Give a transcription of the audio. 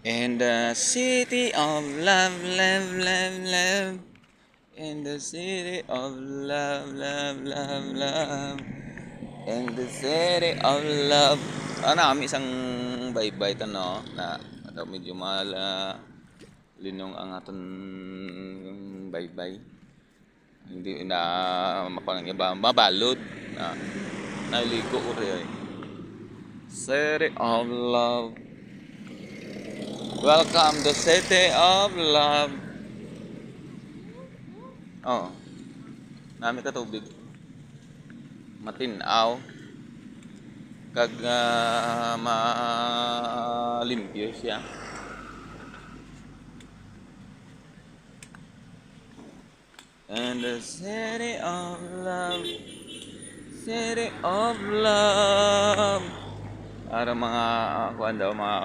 In the city of love, love, love, love. In the city of love, love, love, love. In the city of love. Kami isang baybay no na medyo linong ang aton baybay. Hindi na mapangiba mabalod na naligo ko rin. City of love. Welcome to City of Love. Oh, nami ka tubig. Matinaw. Kag malimpyo siya. And the City of Love. City of Love. Para mga kuan daw mga